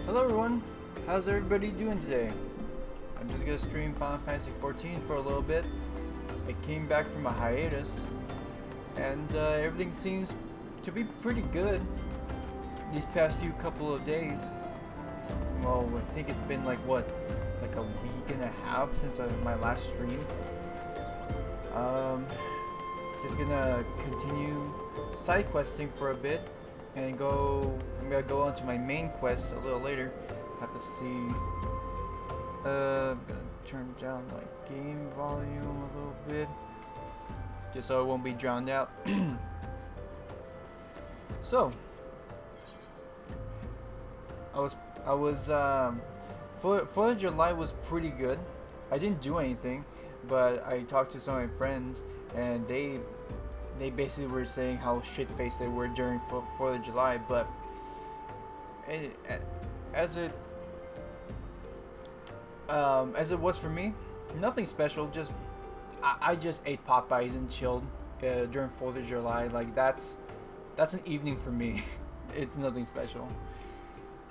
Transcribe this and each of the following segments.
Hello everyone, how's everybody doing today? I'm just gonna stream Final Fantasy XIV for a little bit. I came back from a hiatus, and everything seems to be pretty good these past few couple of days. Well, I think it's been like what, like a week and a half since my last stream. Um, just gonna continue side questing for a bit and I'm gonna go on to my main quest a little later. Have to see. I'm gonna turn down my game volume a little bit, just so it won't be drowned out. So, I was Fourth of July was pretty good. I didn't do anything, but I talked to some of my friends, and they basically were saying how shit-faced they were during Fourth of July. But as it as it was for me, nothing special. Just I just ate Popeyes and chilled during 4th of July. Like that's an evening for me. It's nothing special.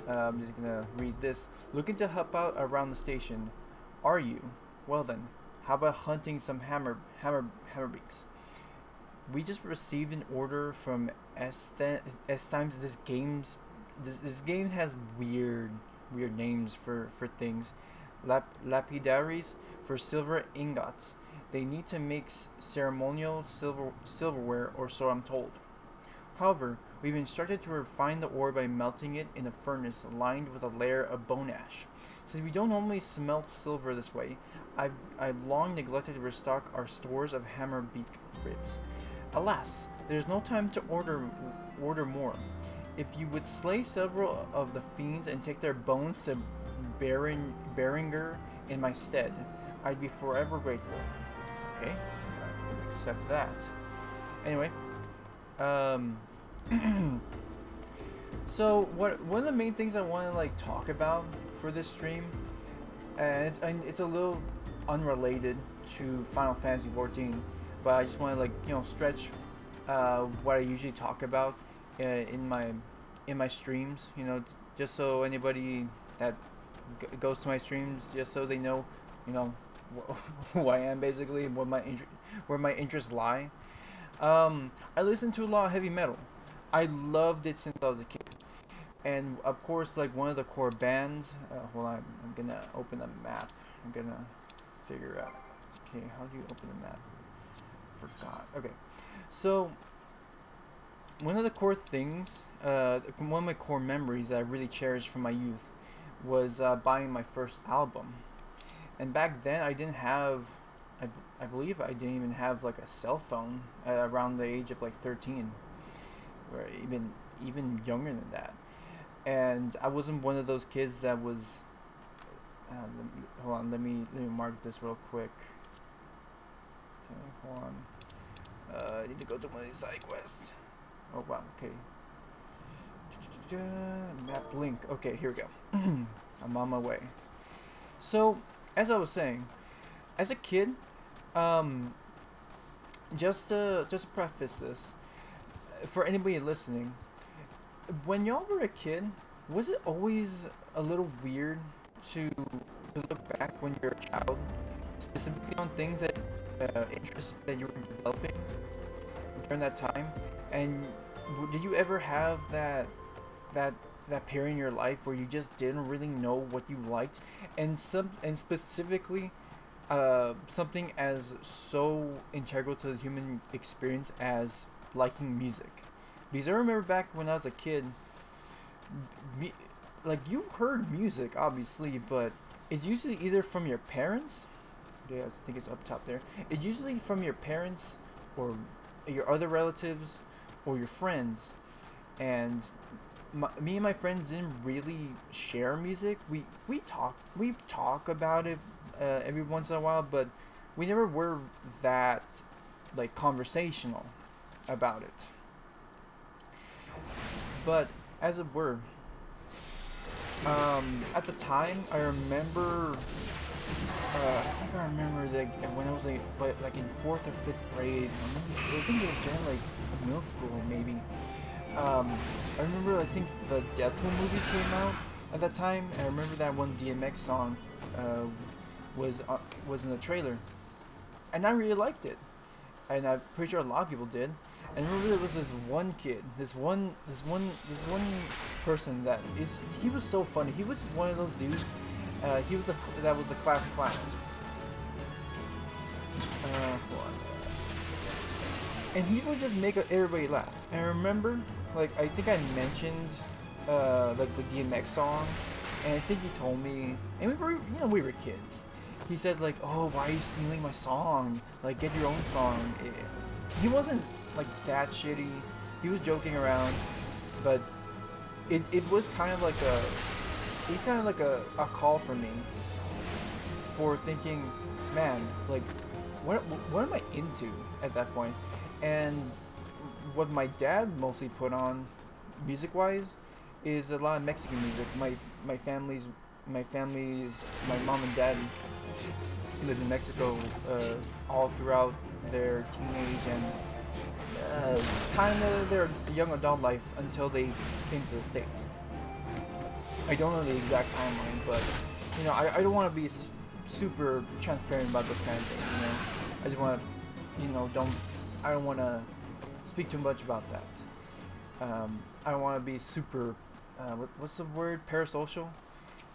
I'm just gonna read this. Looking to help out around the station. Are you? Well then, how about hunting some hammerbeaks? We just received an order from S Times. This game has weird names for things. Lapidaries for silver ingots. They need to make ceremonial silverware, or so I'm told. However, we've instructed to refine the ore by melting it in a furnace lined with a layer of bone ash. Since we don't normally smelt silver this way, I've long neglected to restock our stores of hammerbeak ribs. Alas, there's no time to order more. If you would slay several of the fiends and take their bones to Beringer in my stead, I'd be forever grateful. Okay, I'm gonna accept that. Anyway, so one of the main things I want to like talk about for this stream, and it's a little unrelated to Final Fantasy XIV, but I just want to like stretch what I usually talk about in my streams. Just so anybody that goes to my streams, just so they know, who I am basically, and where my interests lie. I listen to a lot of heavy metal. I loved it since I was a kid, and of course, like one of the core bands. Hold on, I'm gonna open a map. I'm gonna figure out. Okay, how do you open a map? Forgot. Okay, so one of the core things, one of my core memories that I really cherish from my youth was buying my first album. And back then, I didn't have, I believe I didn't even have like a cell phone around the age of like 13, or even younger than that. And I wasn't one of those kids that was. Hold on, let me mark this real quick. Okay, hold on. I need to go to one of these side quests. Oh wow, okay. Map link. Okay, here we go. I'm on my way. So, as I was saying, as a kid, just to preface this, for anybody listening, when y'all were a kid, was it always a little weird to look back when you're a child, specifically on things that interests that you were developing during that time? And did you ever have that period in your life where you just didn't really know what you liked, and specifically something as so integral to the human experience as liking music? Because I remember back when I was a kid, like you heard music obviously, but it's usually either from your parents. Yeah, I think it's up top there. It's usually from your parents or your other relatives or your friends. And me and my friends didn't really share music. We talk about it every once in a while, but we never were that like conversational about it. But as it were, at the time, I remember. I think I remember that when I was like in 4th or 5th grade. I think it was during like middle school maybe. I remember, I think the Deadpool movie came out, At that time, I remember that one DMX song uh, was in the trailer, and I really liked it, and I'm pretty sure a lot of people did. And I remember there was this one kid, this one person that is he was so funny. He was just one of those dudes. He was that was a class clown. Hold on. And he would just make everybody laugh. And I remember, like, I think I mentioned, like the DMX song, and I think he told me, and we were kids. He said like, "Oh, why are you stealing my song? Like, get your own song." He wasn't like that shitty. He was joking around, but it was kind of like it's kind of like a call for me for thinking, man, like, what am I into at that point? And what my dad mostly put on, music wise, is a lot of Mexican music. My family's my mom and dad lived in Mexico all throughout their teenage and kind of their young adult life until they came to the States. I don't know the exact timeline, but I don't want to be super transparent about this kind of thing. I just want to, don't I don't want to speak too much about that. I don't want to be super what's the word, parasocial.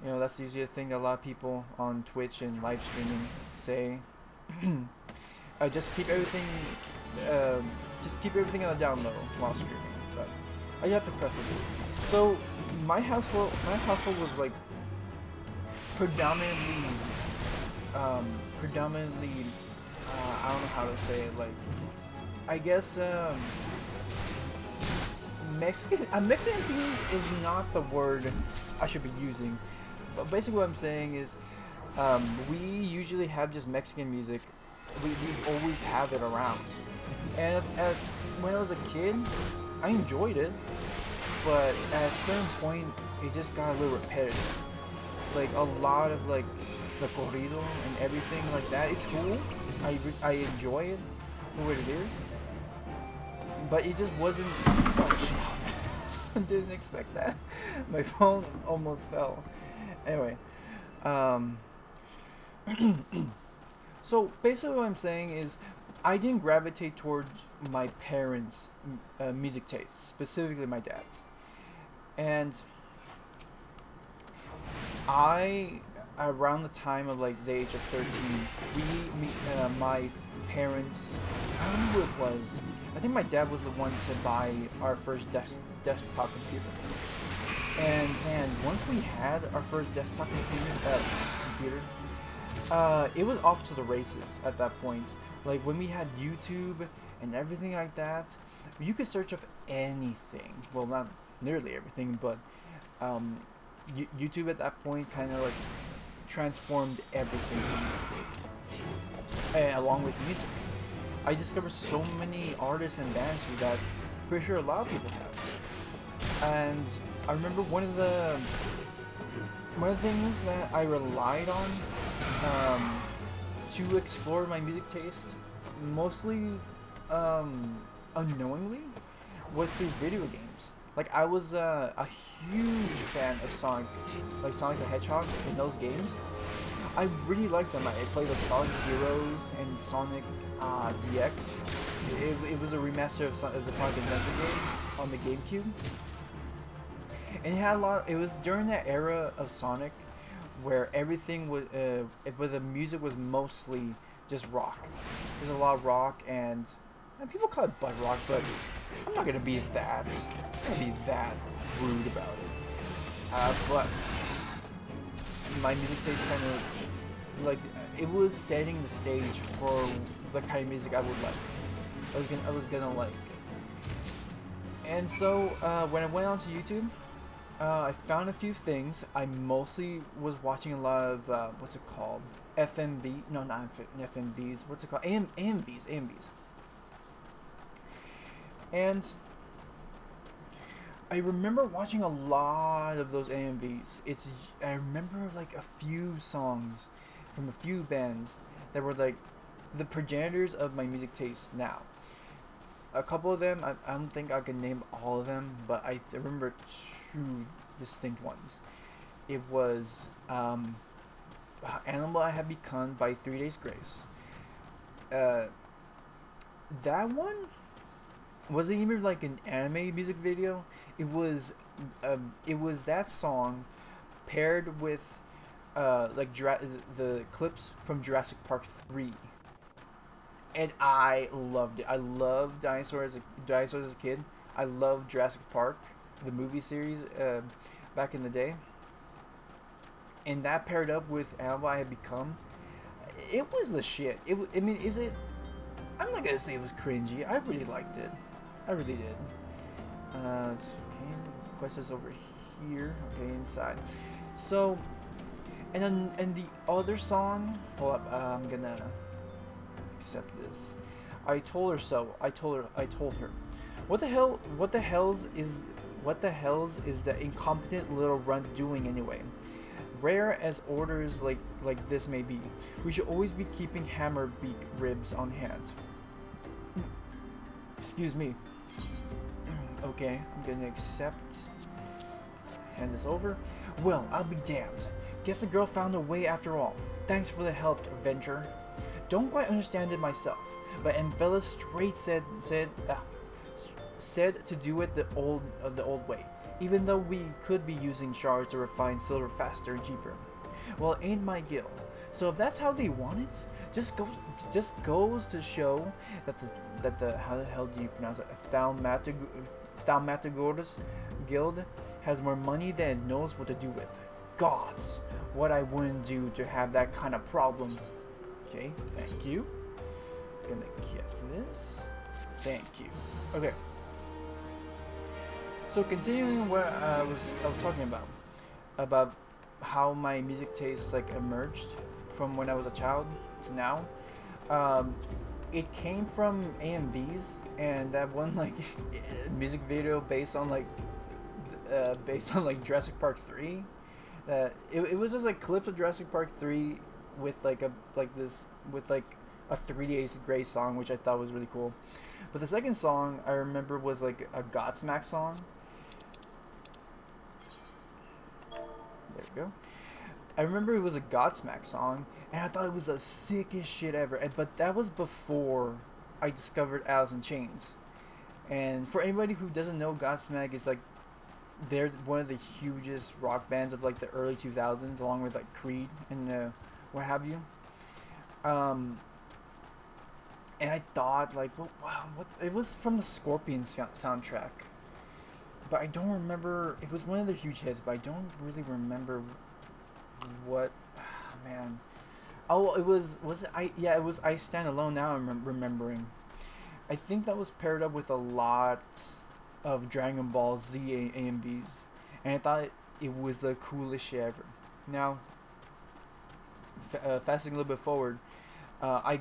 That's usually a thing that a lot of people on Twitch and live streaming say. Just keep everything on the down low while streaming. But I have to preface it. So my household was like predominantly I don't know how to say it, like, I guess Mexican theme is not the word I should be using. But basically what I'm saying is we usually have just Mexican music. We always have it around. And when I was a kid, I enjoyed it, but at a certain point, it just got a little repetitive. Like a lot of like the corrido and everything like that. It's cool. I enjoy it for what it is, but it just wasn't. Oh shit! Didn't expect that. My phone almost fell. Anyway, so basically what I'm saying is, I didn't gravitate towards my parents' music tastes, specifically my dad's, and around the time of like the age of 13, my parents, I don't know who it was. I think my dad was the one to buy our first desktop computer. And once we had our first desktop computer, it was off to the races at that point. Like when we had YouTube and everything like that, you could search up anything. Well, not nearly everything, but YouTube at that point kind of like transformed everything along with music. I discovered so many artists and bands through that. Pretty sure a lot of people have. And I remember one of the things that I relied on to explore my music tastes, mostly unknowingly, was through video games. Like I was a huge fan of Sonic, like Sonic the Hedgehog in those games. I really liked them. I played like Sonic Heroes and Sonic DX. It was a remaster of the Sonic Adventure game on the GameCube. And it had a lot. It was during that era of Sonic, where everything was, the music was mostly just rock. There's a lot of rock, and people call it butt rock, but I'm not gonna be that rude about it. But my music taste kind of like it was setting the stage for the kind of music I would like. I was gonna like. And so when I went onto YouTube, I found a few things. I mostly was watching a lot of what's it called? FMV? No, not FMVs. What's it called? AMVs. And I remember watching a lot of those AMVs. I remember like a few songs from a few bands that were like the progenitors of my music taste now. A couple of them, I don't think I can name all of them, but I remember two distinct ones. it was Animal I Have Become by 3 Days Grace. Uh, that one wasn't even like an anime music video. It was that song paired with the clips from Jurassic Park 3, and I loved it. I loved dinosaurs as a kid. I loved Jurassic Park, the movie series, back in the day, and that paired up with Animal I Had Become, it was the shit. I mean, is it? I'm not gonna say it was cringy. I really liked it. I really did. Okay, quest is over here. Okay, inside. So, and the other song. Hold up. I'm gonna accept this. I told her so. I told her. What the hell? What the hell's is that incompetent little runt doing anyway? Rare as orders like this may be, we should always be keeping hammer beak ribs on hand. Excuse me. Okay, I'm gonna accept. Hand this over. Well, I'll be damned. Guess the girl found a way after all. Thanks for the help, Avenger. Don't quite understand it myself, but Amphela straight said to do it the old way, even though we could be using shards to refine silver faster and cheaper. Well, it ain't my guild. So if that's how they want it, just goes to show that the how the hell do you pronounce it? Thaumaturgus Guild has more money than it knows what to do with. Gods, what I wouldn't do to have that kind of problem. Okay, thank you. Gonna get this. Thank you. Okay. So continuing what I was talking about how my music taste like emerged from when I was a child to now. It came from AMVs and that one like music video based on like Jurassic Park 3. It was just like clips of Jurassic Park 3 with like a 3 Days Grace song, which I thought was really cool. But the second song I remember was like a Godsmack song. There we go. I remember it was a Godsmack song, and I thought it was the sickest shit ever. But that was before I discovered Alice in Chains. And for anybody who doesn't know, Godsmack is like they're one of the hugest rock bands of like the early 2000s, along with like Creed and what have you. And I thought like, well, wow, what it was from the Scorpion soundtrack. But I don't remember. It was one of the huge hits, but I don't really remember what. Man, oh, it was it I? Yeah, it was I Stand Alone. Now I'm remembering. I think that was paired up with a lot of Dragon Ball Z AMVs, and I thought it was the coolest shit ever. Now, fasting a little bit forward, I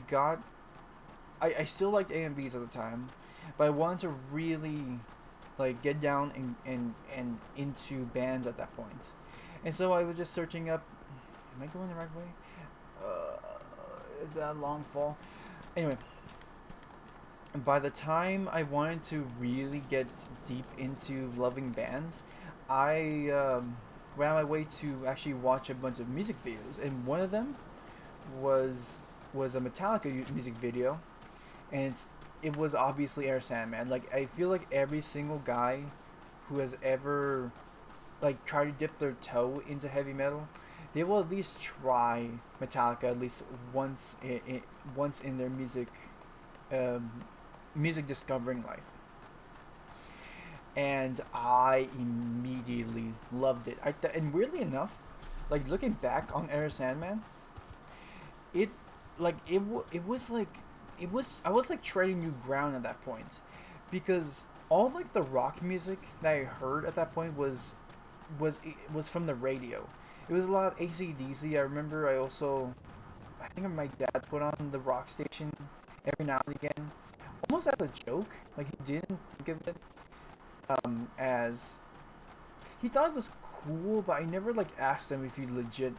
still liked AMVs at the time, but I wanted to really like get down and into bands at that point. And so I was just searching up. Am I going the right way? Is that a long fall? Anyway, by the time I wanted to really get deep into loving bands, I ran my way to actually watch a bunch of music videos, and one of them was a Metallica music video, and it was obviously Air Sandman. Like I feel like every single guy who has ever like tried to dip their toe into heavy metal, they will at least try Metallica at least once in their music discovering life. And I immediately loved it. And weirdly enough, like looking back on Air Sandman, it was I was like treading new ground at that point, because all like the rock music that I heard at that point was from the radio. It was a lot of AC/DC. I remember I think my dad put on the rock station every now and again, almost as a joke. Like he didn't think of it as he thought it was cool, but I never like asked him if he legit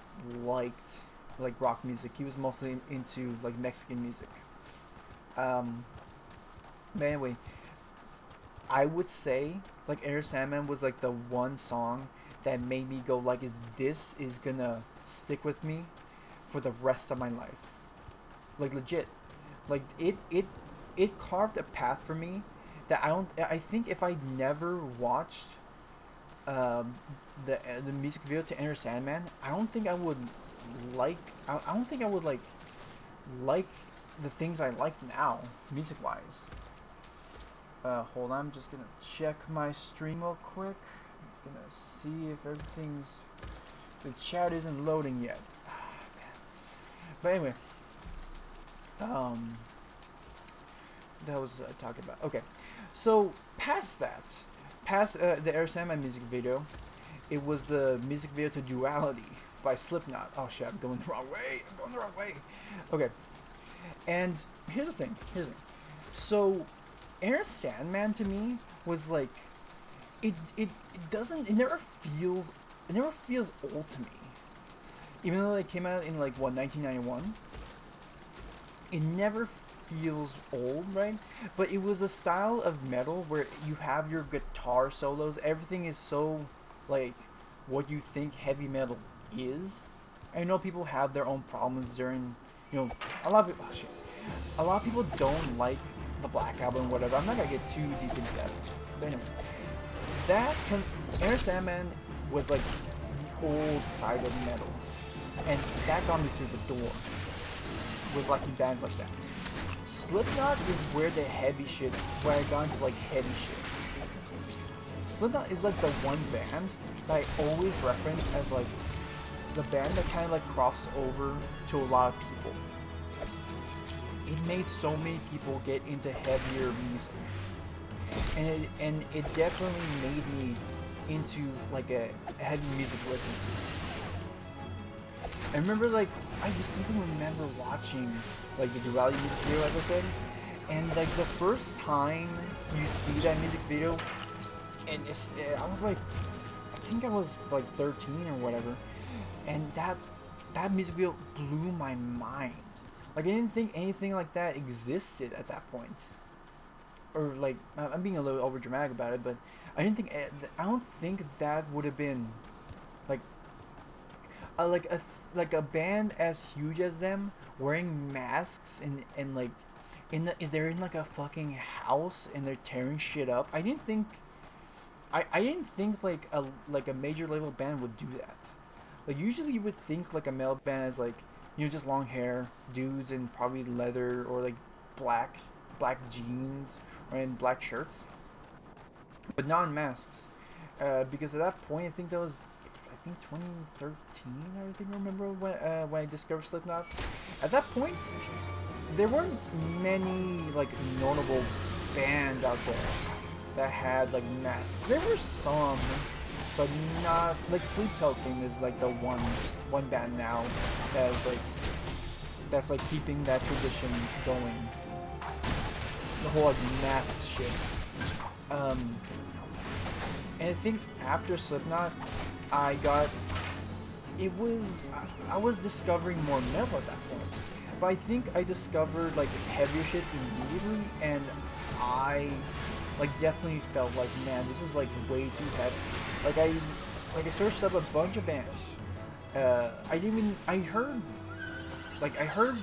liked like rock music. He was mostly into like Mexican music. But anyway, I would say like Air Sandman was like the one song that made me go like, this is gonna stick with me for the rest of my life. Like legit, like it carved a path for me that I think if I never watched um, the music video to Enter Sandman, I don't think I would like. I don't think I would like the things I like now, music wise. Hold on, I'm just gonna check my stream real quick. I'm gonna see if everything's. The chat isn't loading yet. But anyway, that was talking about. Okay, so past that, past the Air Sandman music video, it was the music video to Duality by Slipknot. Oh shit, I'm going the wrong way. I'm going the wrong way. Okay, and here's the thing. So, Air Sandman to me was like, it doesn't. It never feels old to me. Even though it came out in like what 1991, it never feels old, right? But it was a style of metal where you have your guitar solos. Everything is so like what you think heavy metal is. I know people have their own problems during, a lot of people. Oh shit, a lot of people don't like the Black Album, whatever. I'm not gonna get too deep into that. But anyway, Enter Sandman was like the old side of metal, and that got me through the door with liking bands like that. Slipknot is where the heavy shit, where I got into like heavy shit. Slipknot is like the one band that I always reference as like the band that kind of like crossed over to a lot of people. It made so many people get into heavier music, and it definitely made me into like a heavy music listener. I remember like I distinctly remember watching like the Duality music video, as I said, and like the first time you see that music video, and I was like, I think I was like 13 or whatever, and that music video blew my mind. Like I didn't think anything like that existed at that point. Or like I'm being a little over dramatic about it, but I don't think that would have been like like a band as huge as them wearing masks and like they're in like a fucking house and they're tearing shit up. I didn't think like a major label band would do that. Like usually you would think like a metal band is like, just long hair, dudes in probably leather or like black jeans or in black shirts, but not in masks. Because at that point, I think 2013. I remember when I discovered Slipknot. At that point, there weren't many like notable bands out there that had like masks. There were some, but not like Sleep Token is like the one band now that's like keeping that tradition going. The whole like masked shit. And I think after Slipknot, I was discovering more metal at that point. But I think I discovered like heavier shit immediately, and I like definitely felt like, man, this is like way too heavy. Like I searched up a bunch of bands. I heard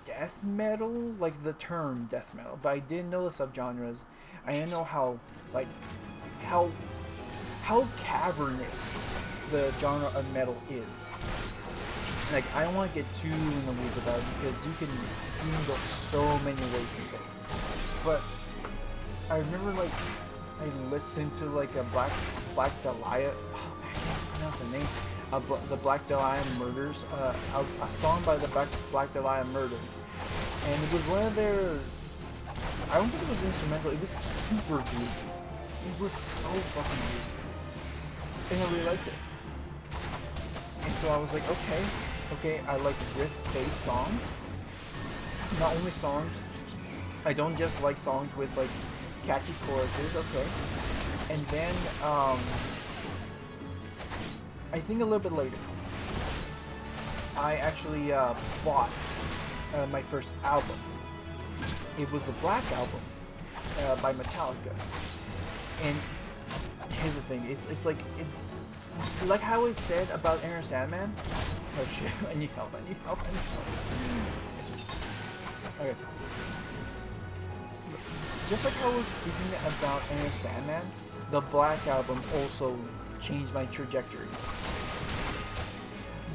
death metal, like the term death metal, but I didn't know the subgenres. I didn't know how cavernous the genre of metal is. Like I don't want to get too in the weeds about it because you can go so many ways with it. But I remember like I listened to like a Black Dahlia. Oh, I can't pronounce the name. The Black Dahlia Murders. A song by the Black Dahlia Murder, and it was one of their. I don't think it was instrumental. It was super groovy. It was so fucking groovy, and I really liked it. And so I was like, okay, I like riff-based songs. Not only songs. I don't just like songs with like catchy choruses. Okay, and then I think a little bit later, I actually bought my first album. It was the Black Album by Metallica. And here's the thing: it's like like how I said about Enter Sandman. Oh shit! I need help! I need help! I need help! Okay. Just like I was speaking about Enter Sandman, the Black Album also changed my trajectory.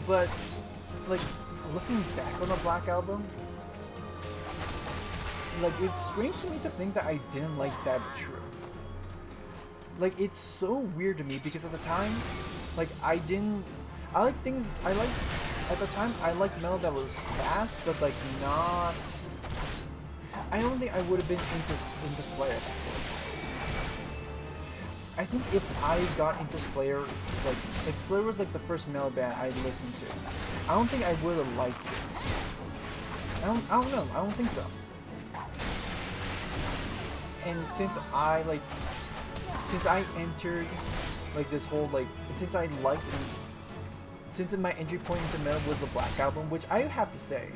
But like looking back on the Black Album, like it's strange to me to think that I didn't like Savage True. Like it's so weird to me because at the time, like I like things I like at the time I liked metal that was fast but like not. I don't think I would have been into Slayer. I think if I got into Slayer, like if Slayer was like the first metal band I listened to, I don't think I would have liked it. I don't know. I don't think so. And since I entered like this whole like since my entry point into metal was the Black Album, which I have to say,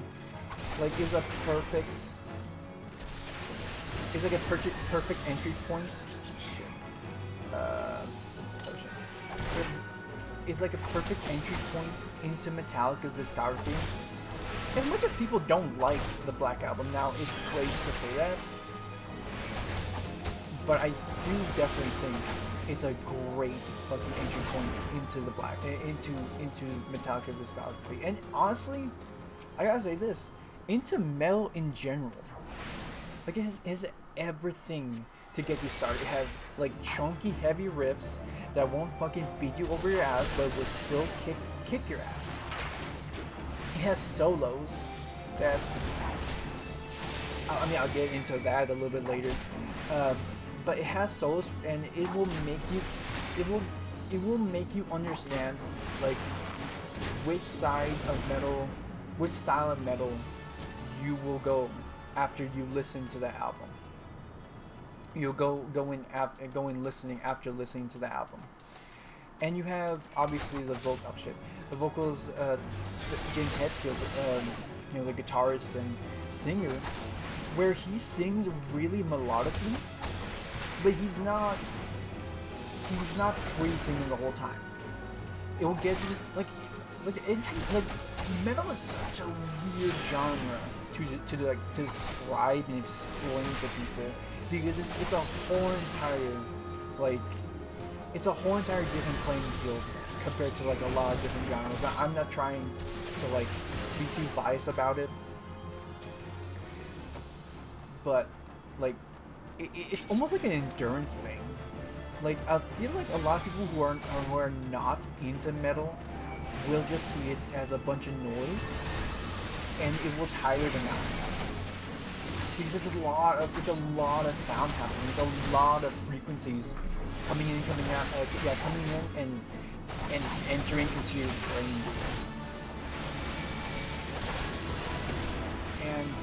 like is a perfect entry point. It's like a perfect entry point into Metallica's discography. As much as people don't like the Black Album now, it's crazy to say that. But I do definitely think it's a great fucking entry point into the into Metallica's discography. And honestly, I gotta say this, into metal in general. Like it has everything to get you started. It has like chunky, heavy riffs that won't fucking beat you over your ass, but will still kick your ass. It has solos that I mean I'll get into that a little bit later. But it has solos, and it will make you understand like which side of metal, which style of metal you will go after you listen to the album. You'll go in listening after listening to the album. And you have obviously the vocals. James Hetfield, the guitarist and singer, where he sings really melodically, but he's not free singing the whole time. It will get you like metal is such a weird genre to describe and explain to people, because it's a whole entire different playing field compared to like a lot of different genres. Now, I'm not trying to like be too biased about it, but like it's almost like an endurance thing. Like I feel like a lot of people who are not into metal will just see it as a bunch of noise, and it will tire them out. Because it's a lot of sound happening. It's a lot of frequencies coming in, coming out, coming in and entering into your brain. And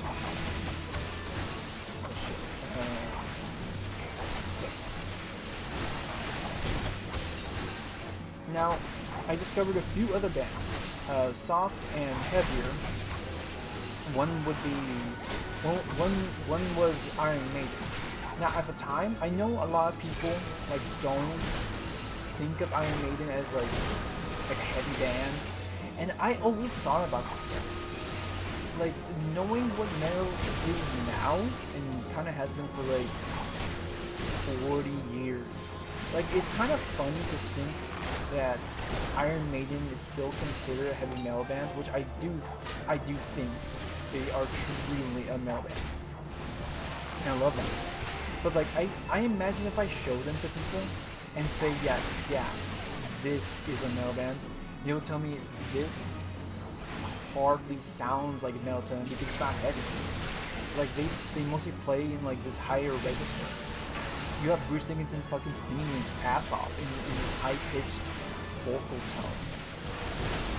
now, I discovered a few other bands, soft and heavier. One was Iron Maiden. Now, at the time, I know a lot of people like don't think of Iron Maiden as like a heavy band, and I always thought about this band. Like knowing what metal is now and kind of has been for like 40 years. Like it's kind of funny to think that Iron Maiden is still considered a heavy metal band, which I do think they are truly a metal band. And I love them. But like I imagine if I show them to people and say, yeah, this is a metal band, they will tell me this hardly sounds like metal to them because it's not heavy. Like they mostly play in like this higher register. You have Bruce Dickinson fucking singing his ass off in this high-pitched vocal tone.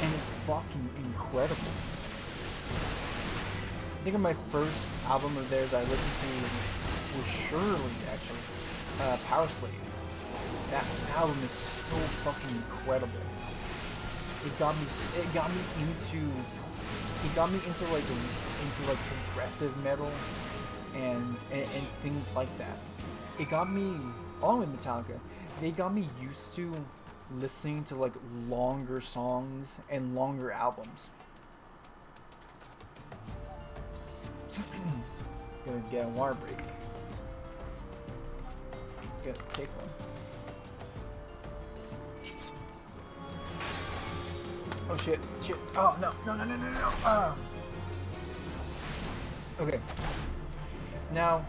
And it's fucking incredible. I think of my first album of theirs I listened to was Surely, actually. Power Slave. That album is so fucking incredible. It got me into progressive metal and things like that. It got me, along with Metallica, they got me used to listening to like longer songs and longer albums. Gonna get a water break. Gonna take one. Oh shit, shit. Oh no, no, no, no, no, no. Okay. Now,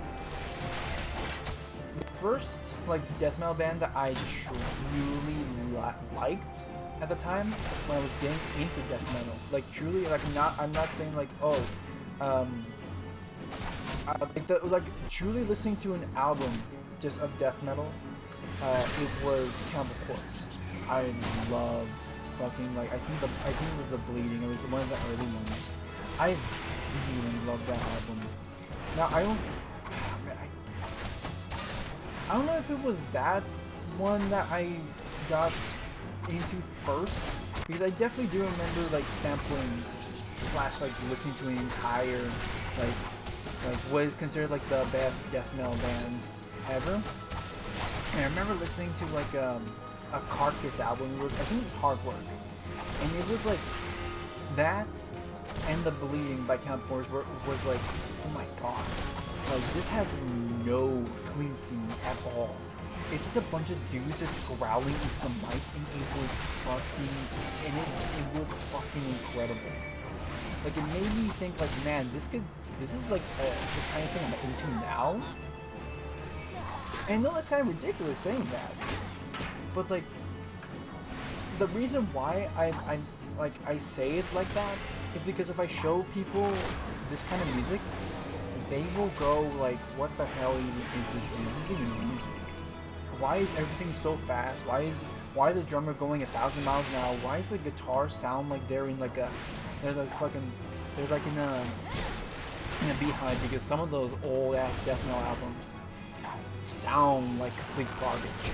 the first like death metal band that I truly liked at the time when I was getting into death metal, like truly, like I'm not saying like like truly listening to an album just of death metal. It was Cannibal Corpse. I loved fucking like I think it was the Bleeding. It was one of the early ones. I really loved that album. Now I don't know if it was that one that I got into first, because I definitely do remember like sampling slash like listening to an entire like what is considered like the best death metal bands ever. And I remember listening to like a Carcass album. It was, I think it was Hard Work, and it was like that and the Bleeding by Cannibal Corpse was like, oh my god, like this has no clean scene at all. It's just a bunch of dudes just growling into the mic, and it was fucking incredible. Like, it made me think, like, man, this is like the kind of thing I'm into now. And I know that's kind of ridiculous saying that, but like, the reason why I say it like that is because if I show people this kind of music, they will go like, what the hell is this, dude? This is even music. Why is everything so fast? Why is the drummer going 1,000 miles an hour? Why does the guitar sound like they're in like a in a beehive? Because some of those old ass death metal albums sound like complete garbage.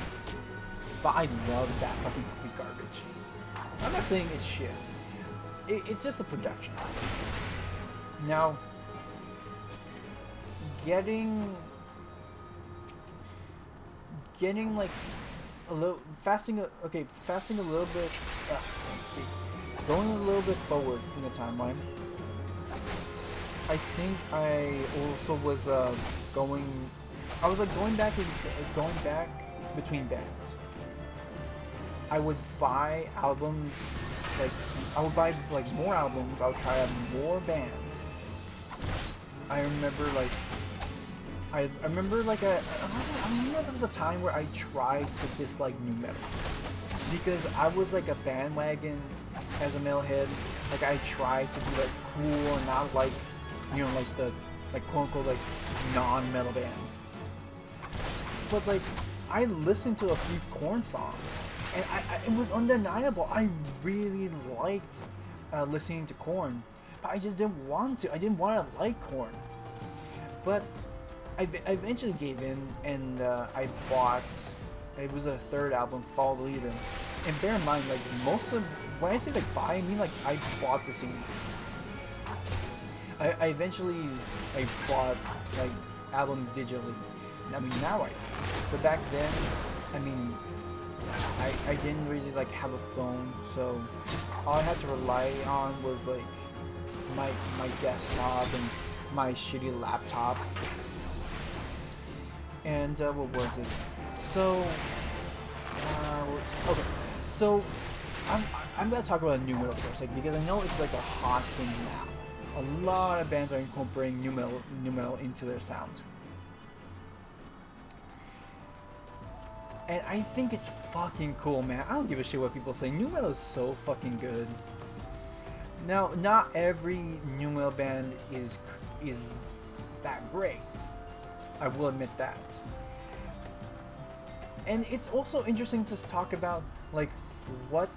But I love that fucking complete garbage. I'm not saying it's shit. It's just the production. Now, getting like a little fasting a little bit, going a little bit forward in the timeline. I think I also was going back between bands. I would buy albums, like I would buy like more albums. I would try out more bands. I remember I remember there was a time where I tried to dislike nu metal because I was like a bandwagon as a metalhead. Like, I tried to be like cool and not like, you know, like the quote unquote like non-metal bands. But like, I listened to a few Korn songs, and it was undeniable. I really liked listening to Korn, but I just didn't want to. I didn't want to like Korn. But I eventually gave in, and I bought. It was a third album, Fall the Leader. And bear in mind, like, most of when I say like buy, I mean like I bought the CDs. I eventually bought like albums digitally. I mean, now I do. But back then, I mean, I didn't really like have a phone, so all I had to rely on was like my desktop and my shitty laptop. And what was it? So okay, so I'm gonna talk about nu metal for a second, because I know it's like a hot thing now. A lot of bands are incorporating nu metal into their sound. And I think it's fucking cool, man. I don't give a shit what people say. Nu metal is so fucking good. Now, not every nu metal band is that great. I will admit that. And it's also interesting to talk about like what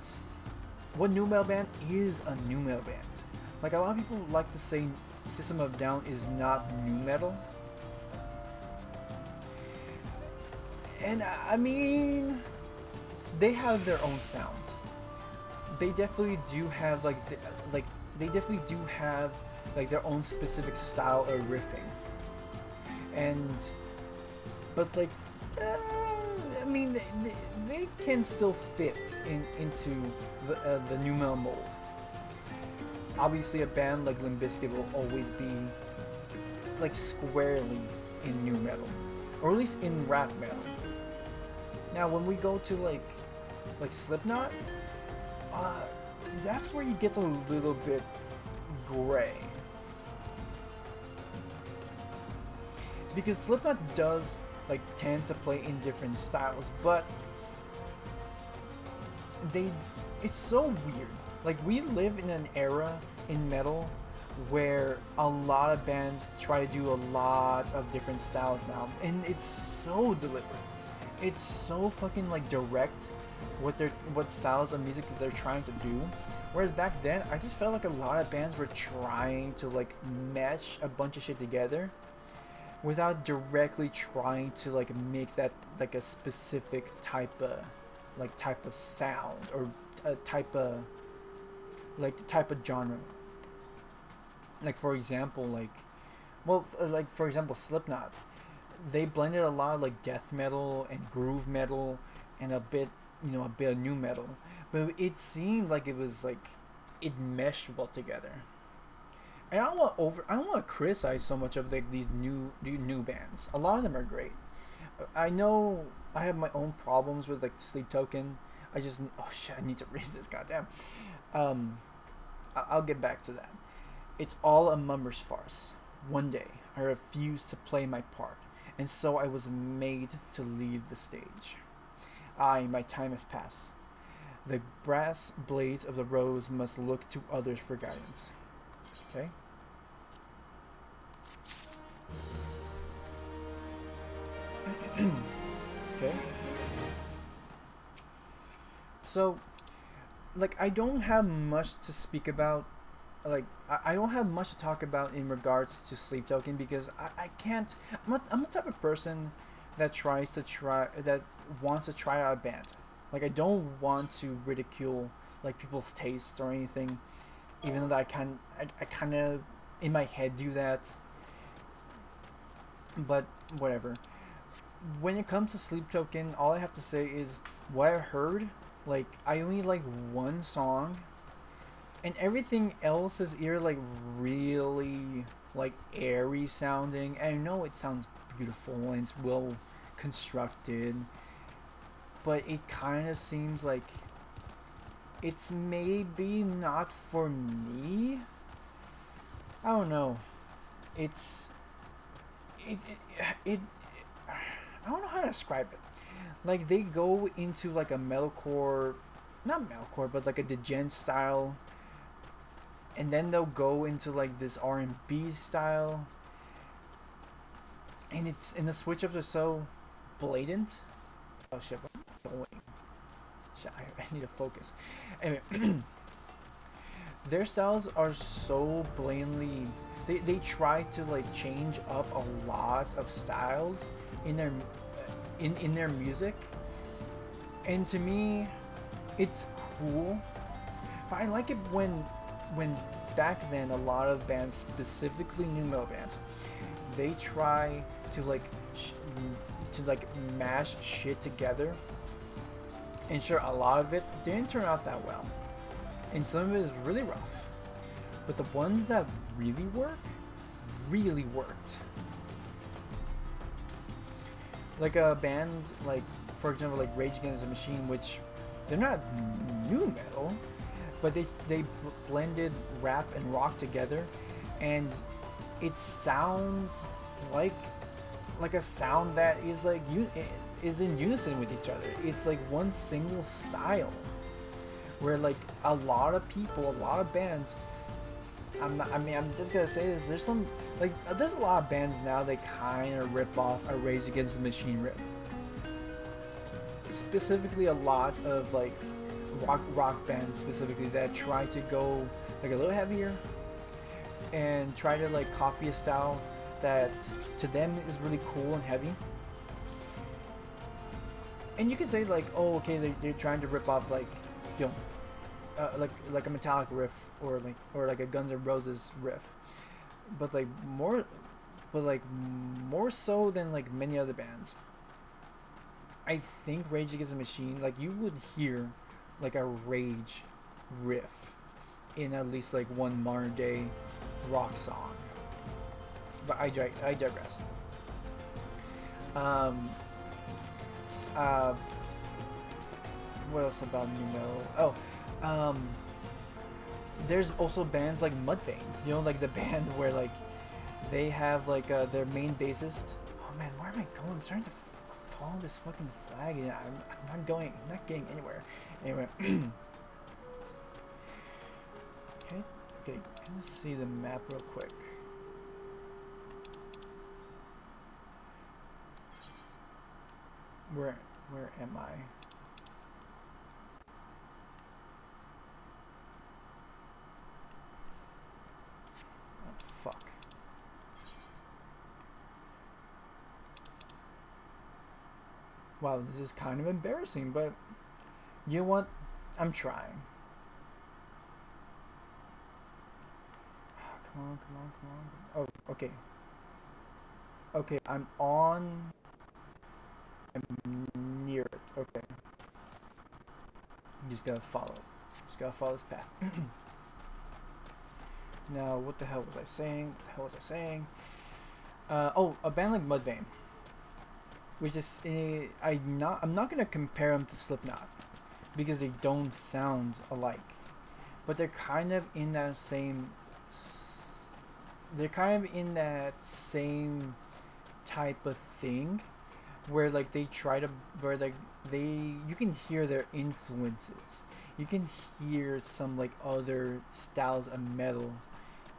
nu metal band is a nu metal band. Like, a lot of people like to say System of a Down is not nu metal. And I mean, they have their own sound. They definitely do have they definitely do have like their own specific style of riffing. But like, I mean, they can still fit into the new metal mold. Obviously, a band like Limp Bizkit will always be like squarely in new metal, or at least in rap metal. Now, when we go to like Slipknot, uh, that's where it gets a little bit gray. Because Slipknot does like tend to play in different styles, but they it's so weird. Like we live in an era in metal where a lot of bands try to do a lot of different styles now, and it's so deliberate. It's so fucking like direct what styles of music that they're trying to do. Whereas back then, I just felt like a lot of bands were trying to like mesh a bunch of shit together without directly trying to like make that like a specific type of sound or a type of genre. Like for example, like for example, Slipknot, they blended a lot of like death metal and groove metal and a bit of new metal, but it seemed like it was like it meshed well together. And I don't want to criticize so much of like these new bands. A lot of them are great. I know I have my own problems with like Sleep Token. Oh shit, I need to read this, goddamn. I'll get back to that. It's all a mummer's farce. One day, I refused to play my part, and so I was made to leave the stage. My time has passed. The brass blades of the rose must look to others for guidance. Okay? Okay? So, like, I don't have much to speak about. Like, I don't have much to talk about in regards to Sleep Token because I can't. I'm the type of person that wants to try out a band. Like, I don't want to ridicule like people's tastes or anything, even though I kind of in my head do that. But whatever. When it comes to Sleep Token, all I have to say is what I heard. Like, I only like one song, and everything else is either like really like airy sounding. And I know it sounds beautiful and it's well constructed, but it kind of seems like it's maybe not for me. I don't know. It's it I don't know how to describe it. Like they go into like a metalcore, not metalcore, but like a degen style, and then they'll go into like this R&B style, and the switch ups are so blatant. Oh shit! Where am I going? Shit, I need to focus. Anyway, their styles are so blatantly. They try to like change up a lot of styles in their music, and to me, it's cool. But I like it when back then a lot of bands, specifically new metal bands, they try to like mash shit together. And sure, a lot of it didn't turn out that well, and some of it is really rough. But the ones that really worked. Like a band like, for example, like Rage Against the Machine, which they're not new metal, but they blended rap and rock together, and it sounds like a sound that is like is in unison with each other. It's like one single style, where like a lot of people, a lot of bands. I'm just gonna say this. There's a lot of bands now that kind of rip off a Rage Against the Machine riff. Specifically, a lot of like rock bands specifically that try to go like a little heavier and try to like copy a style that to them is really cool and heavy. And you can say like, oh, okay, they're trying to rip off like, you know, like a Metallica riff or like a Guns N' Roses riff, but more so than like many other bands. I think Rage Against the Machine, like you would hear like a Rage riff in at least like one modern day rock song. But I digress. Um, uh, what else about new metal? Oh, there's also bands like Mudvayne. You know, like the band where like they have like their main bassist. Oh man, where am I going? I'm starting to follow this fucking flag, and I'm not going. I'm not getting anywhere. Anyway. Okay, let's see the map real quick. Where am I? Oh, fuck. Wow, this is kind of embarrassing, but you know what? I'm trying. Come on, come on, come on. Oh, okay. Okay, I'm near it. Okay. You just gotta follow. Just gotta follow this path. Now, what the hell was I saying? What the hell was I saying? Oh, a band like Mudvayne, which is I'm not gonna compare them to Slipknot because they don't sound alike, but they're kind of in that same. They're kind of in that same type of thing where like they try to where like you can hear their influences, you can hear some like other styles of metal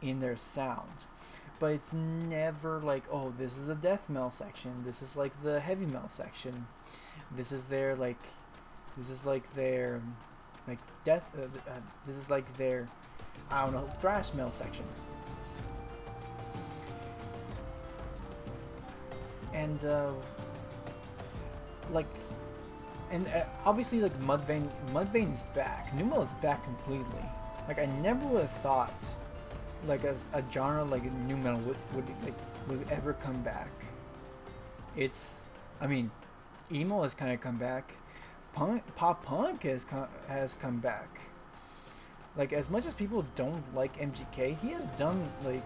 in their sound, but it's never like, oh, this is the death metal section, this is like the heavy metal section, this is their like death this is like their, I don't know, thrash metal section. And like, and obviously like Mudvayne is back. Nu metal is back completely. Like I never would have thought like a genre like nu metal would ever come back. It's, I mean, emo has kind of come back. Pop punk has come back. Like as much as people don't like MGK, he has done like,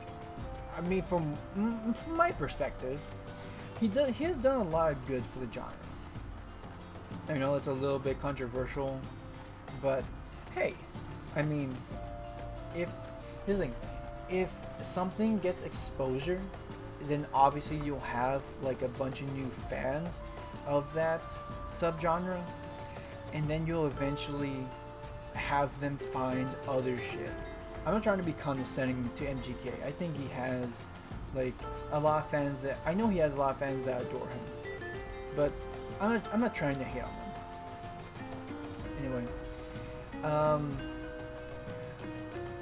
I mean, from my perspective, he has done a lot of good for the genre. I know it's a little bit controversial, but hey, I mean, here's the thing, if something gets exposure, then obviously you'll have like a bunch of new fans of that subgenre, and then you'll eventually have them find other shit. I'm not trying to be condescending to MGK. I think he has like a lot of fans that I know he has a lot of fans that adore him, but I'm not trying to hate on him. Anyway,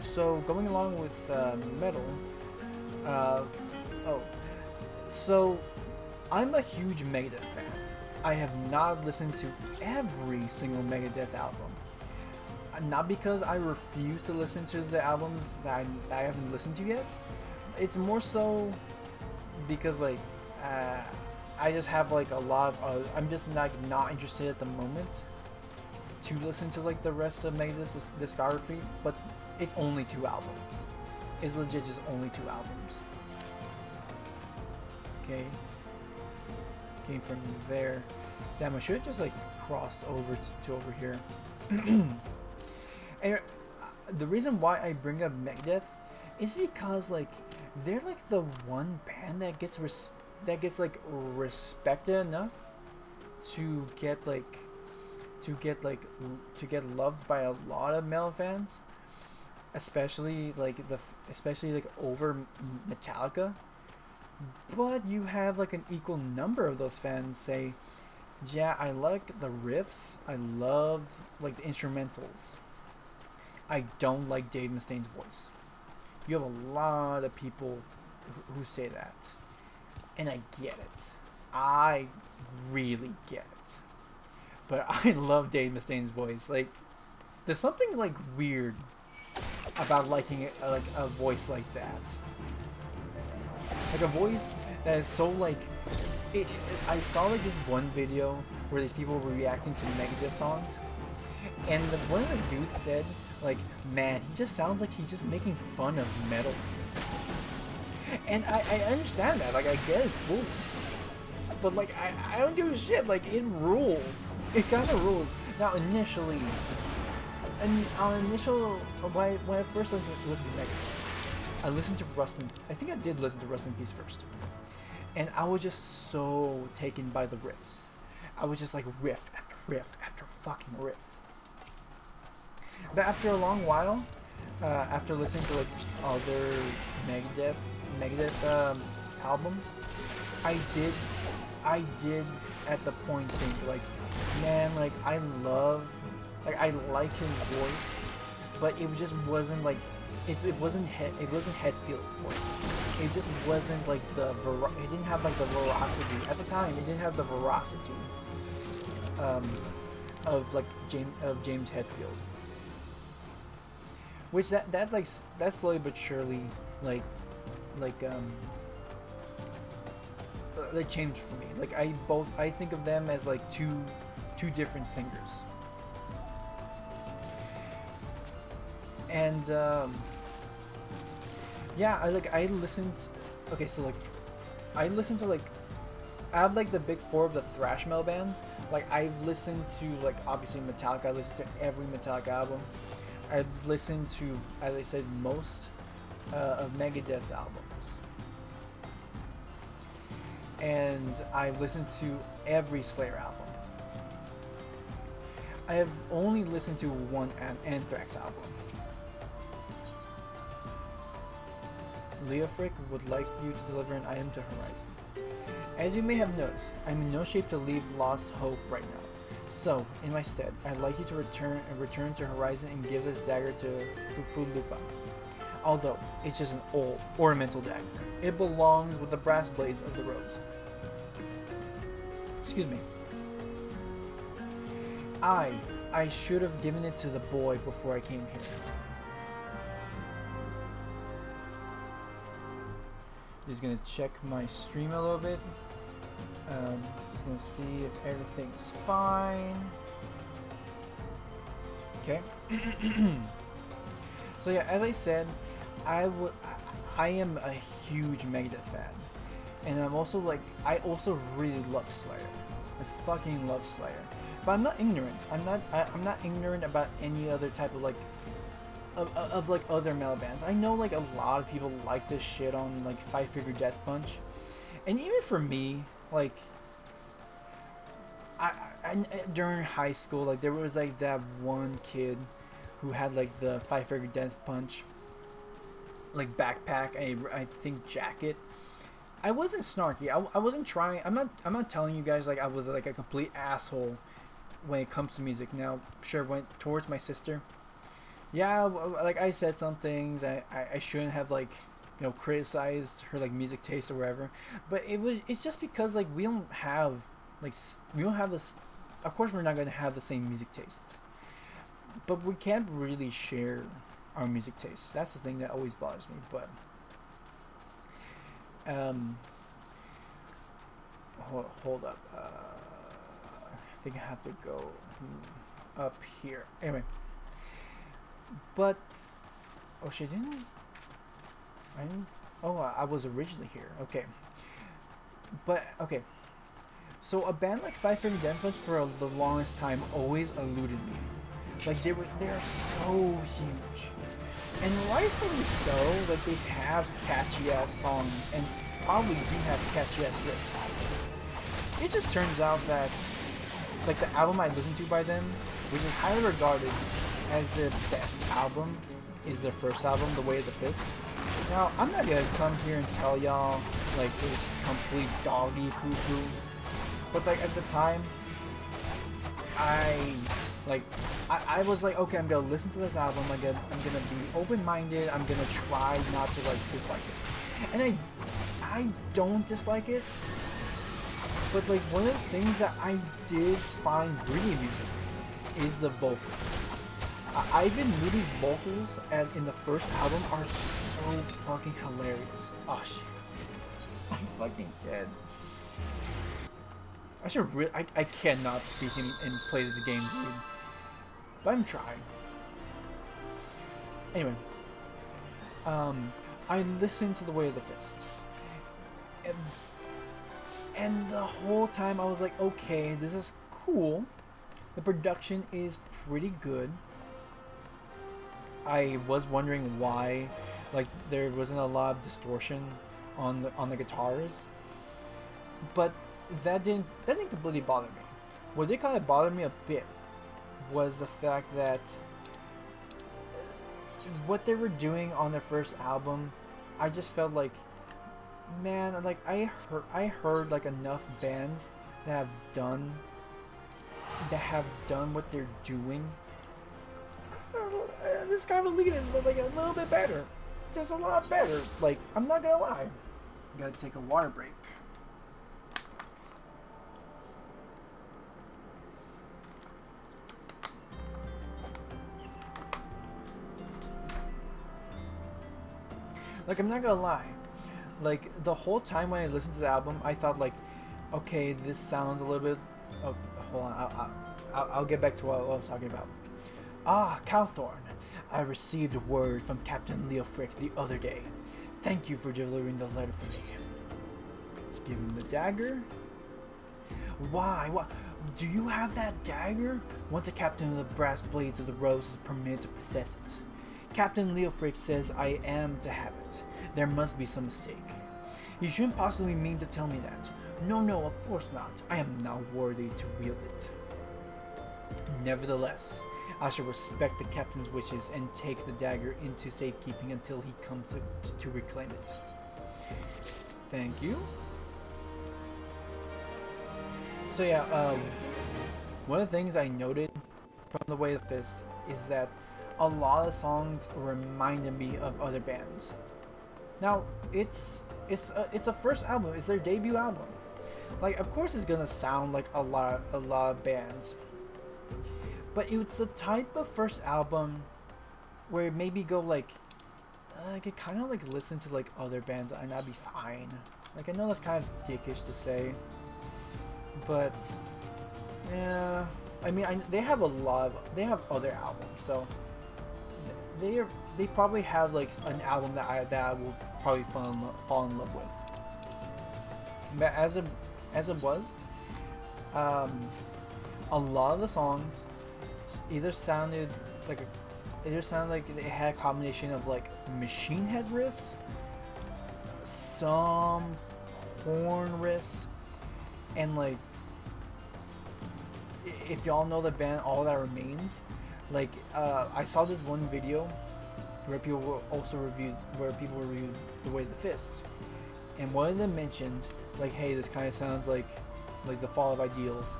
so going along with metal, so I'm a huge Megadeth fan. I have not listened to every single Megadeth album. Not because I refuse to listen to the albums that I haven't listened to yet. It's more so because like I just have like a lot of I'm just like not interested at the moment to listen to like the rest of Megadeth's discography, but it's only 2 albums. It's legit just only 2 albums. Okay. Came from there. Damn, I should have just like crossed over to over here. And the reason why I bring up Megadeth is because like they're like the one band that gets like respected enough to get loved by a lot of metal fans, especially like over Metallica. But you have like an equal number of those fans say, yeah, I like the riffs, I love like the instrumentals, I don't like Dave Mustaine's voice. You have a lot of people who say that, and I get it. I really get it. But I love Dave Mustaine's voice. Like, there's something like weird about liking it, like a voice like that. Like a voice that is so like I saw like this one video where these people were reacting to Megadeth songs, and one of the dudes said, like, man, he just sounds like he's just making fun of metal. And I understand that, like, I get it fully. But, like, I don't give a shit, like, it rules. It kind of rules. Now, initially, when I first listened to Megadeth, I listened to I think I did listen to Rust in Peace first. And I was just so taken by the riffs. I was just like riff after riff after fucking riff. But after a long while, after listening to like other Megadeth albums, I did at the point think like, man, like I like his voice, but it just wasn't like it wasn't Hetfield's voice. It just wasn't like it didn't have like the veracity at the time. It didn't have the veracity of like James Hetfield. Which that slowly but surely like changed for me. Like I think of them as like two different singers. And yeah, I listened. Okay, so like I listened to like I have like the big four of the thrash metal bands. Like I've listened to like obviously Metallica. I listened to every Metallica album. I've listened to, as I said, most of Megadeth's albums. And I've listened to every Slayer album. I have only listened to one Anthrax album. Leofric would like you to deliver an item to Horizon. As you may have noticed, I'm in no shape to leave Lost Hope right now. So, in my stead, I'd like you to return to Horizon and give this dagger to Fufulupa. Although, it's just an old, ornamental dagger. It belongs with the brass blades of the rose. Excuse me. I should have given it to the boy before I came here. Just gonna check my stream a little bit. Just gonna see if everything's fine. Okay. So yeah, as I said, I am a huge Megadeth fan, and I'm also like, I also really love Slayer, like fucking love Slayer. But I'm not ignorant. I'm not ignorant about any other type of like of like other metal bands. I know like a lot of people like to shit on like Five Finger Death Punch, and even for me, like I during high school, like there was like that one kid who had like the Five Finger Death Punch like backpack and I think jacket. I wasn't snarky. I wasn't trying. I'm not telling you guys like I was like a complete asshole when it comes to music. Now, sure, went towards my sister. Yeah, like I said some things I shouldn't have like, you know, criticized her like music taste or whatever. But it's just because like we don't have this. Of course, we're not gonna have the same music tastes, but we can't really share our music tastes. That's the thing that always bothers me. But hold up. I think I have to go up here. Anyway. But oh shit, I was originally here. Okay. But okay. So a band like Five Finger Death Punch for the longest time always eluded me. Like they're so huge. And rightfully so, like they have catchy ass songs and probably do have catchy ass riffs. It just turns out that like the album I listened to by them, which is highly regarded as their best album, is their first album, The Way of the Fist. Now, I'm not gonna come here and tell y'all like it's complete doggy poo-poo, but like at the time, I was like, okay, I'm gonna listen to this album. I'm gonna be open-minded. I'm gonna try not to like dislike it, and I don't dislike it. But like one of the things that I did find really amusing is the vocals. Ivan Moody's vocals in the first album are so fucking hilarious. Oh shit, I'm fucking dead. I should I cannot speak and play this game, dude. But I'm trying. Anyway. I listened to The Way of the Fist. And the whole time I was like, okay, this is cool. The production is pretty good. I was wondering why, like, there wasn't a lot of distortion on the guitars, but that didn't completely bother me. What did kind of bother me a bit was the fact that what they were doing on their first album, I just felt like, man, like I heard like enough bands that have done what they're doing. This kind of elitist, but like a little bit better, just a lot better. Like, I'm not gonna lie. Gotta take a water break. Like, I'm not gonna lie. Like, the whole time when I listened to the album, I thought like, okay, this sounds a little bit. Oh, hold on. I'll get back to what I was talking about. Ah, Calthorn. I received word from Captain Leofric the other day. Thank you for delivering the letter for me. Give him the dagger. Why? What? Do you have that dagger? Once a captain of the Brass Blades of the Rose is permitted to possess it. Captain Leofric says I am to have it. There must be some mistake. You shouldn't possibly mean to tell me that. No, of course not. I am not worthy to wield it. Nevertheless, I shall respect the captain's wishes and take the dagger into safekeeping until he comes to reclaim it. Thank you. So yeah, one of the things I noted from The Way of the Fist is that a lot of songs reminded me of other bands. Now, it's a first album. It's their debut album. Like, of course, it's gonna sound like a lot of bands. But it's the type of first album where maybe go like, I could kind of like listen to like other bands and I'd be fine. Like, I know that's kind of dickish to say, but yeah, I mean, they have other albums, so they probably have like an album that I will probably fall in love with. But as it was, a lot of the songs either sounded like they had a combination of like Machine Head riffs, some horn riffs, and like, if y'all know the band All That Remains, like I saw this one video where people reviewed The Way of the Fist, and one of them mentioned like, hey, this kind of sounds like The Fall of Ideals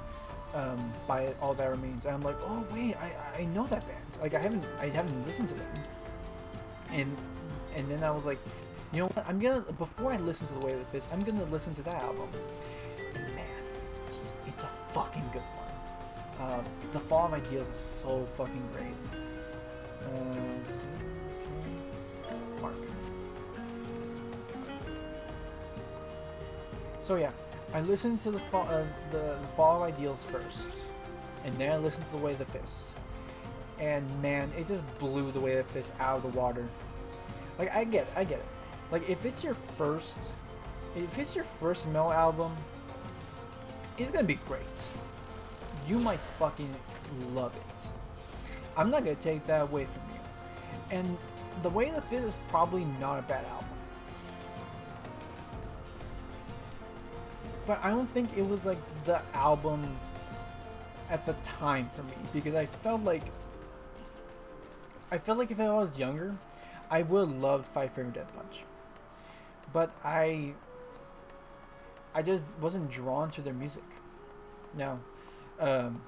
by All That Remains. And I'm like, oh wait, I know that band. Like, I haven't listened to them. And then I was like, you know what? Before I listen to The Way of the Fist, I'm gonna listen to that album. And man, it's a fucking good one. The Fall of Ideals is so fucking great. Mark. So yeah, I listened to the Fall of Ideals first, and then I listened to The Way of the Fist, and man, it just blew The Way of the Fist out of the water. Like, I get it. Like, if it's your first metal album, it's gonna be great. You might fucking love it. I'm not gonna take that away from you. And The Way of the Fist is probably not a bad album. But I don't think it was like the album at the time for me, because I felt like if I was younger, I would have loved Five Finger Death Punch. But I just wasn't drawn to their music. Now, I'm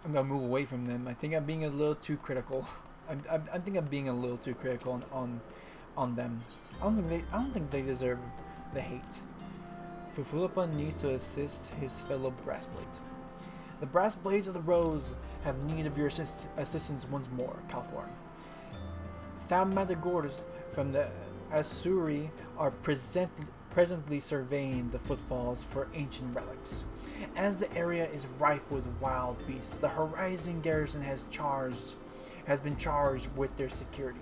gonna move away from them. I think I'm being a little too critical. I think I'm being a little too critical on them. I don't think they deserve the hate. Fufulapa needs to assist his fellow Brass Blades. The Brass Blades of the Rose have need of your assistance once more, Calthorn. Thaumaturgors from the Asuri are presently surveying the footfalls for ancient relics. As the area is rife with wild beasts, the Horizon garrison has been charged with their security.